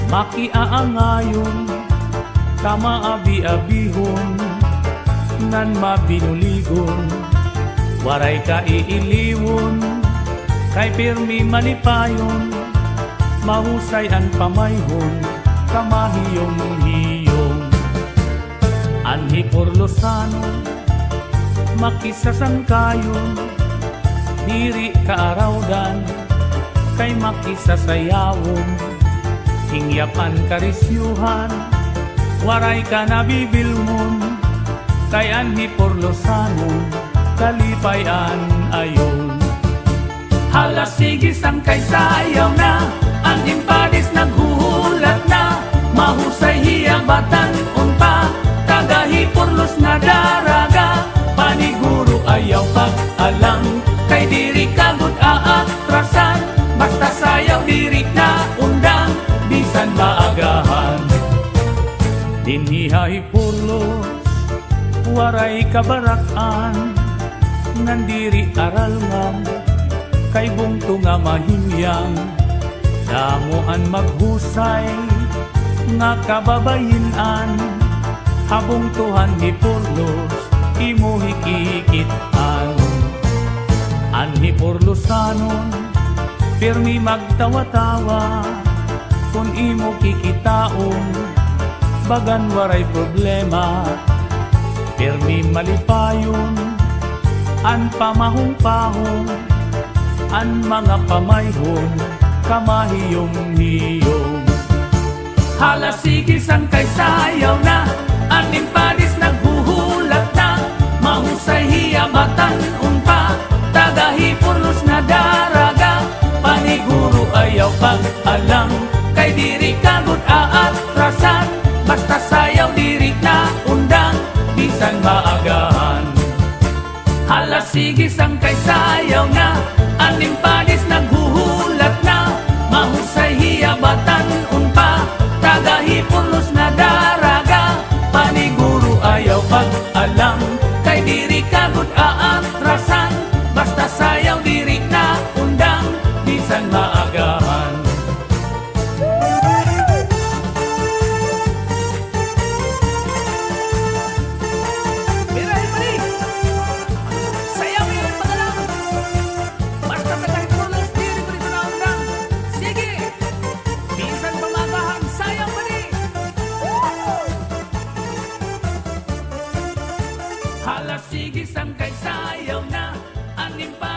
Makiaangayon, kamaabi-abihon, nan mabinuligon, waray ka iiliwon, kay pirmi malipayon, mahusay ang pamayhon, kamahiyong-hiyong. Anhi Porlosano, makisasangkayon, diri kaarawdan, kay makisasayawon, hingyapan karisyuhan, waray ka nabibilmon, kay Anhi Porlosano, kalipayan ayon. Hala sige sangkay sayaw na, ang impadis naghuhulat na, mahusay hiyabatan unpa, tagahi Porlos na daraga, paniguro ayaw pag-alang, kay diri kagud aatrasan, basta sayaw diri na undang, bisan maagahan. Dinhihay Porlos, waray kabarakan, nandiri aral ngam, kay bungto nga mahimyang, damuan maghusay, nga kababayinan, habong tuhan ni Porlos, imo hikikitan. Anhi Porlosano, pirmi magtawa-tawa, kung imo kikitaon, bagan waray problema, pirmi malipayon, an pamahong-pahong, an mga pamayhon, kamahiyong-hiyong. Hala sige sangkay sayaw na, an impadis naghuhulat na, mahusay hiyabatan unpa, tagahi Porlos na daraga, paniguro ayaw pag-alang, kay diri kagud aatrasan, basta sayaw diri na undang, bisan maagahan. Hala sige sangkay sayaw na, an impadis naghuhulat na, mahusay hiyabatan unpa, tagahi Porlos na daraga, paniguro ayaw pag-alang, kay diri kagud aatrasan, basta sayaw diri na undang, bisan maagahan. Hala sige sangkay sayaw na, anim pa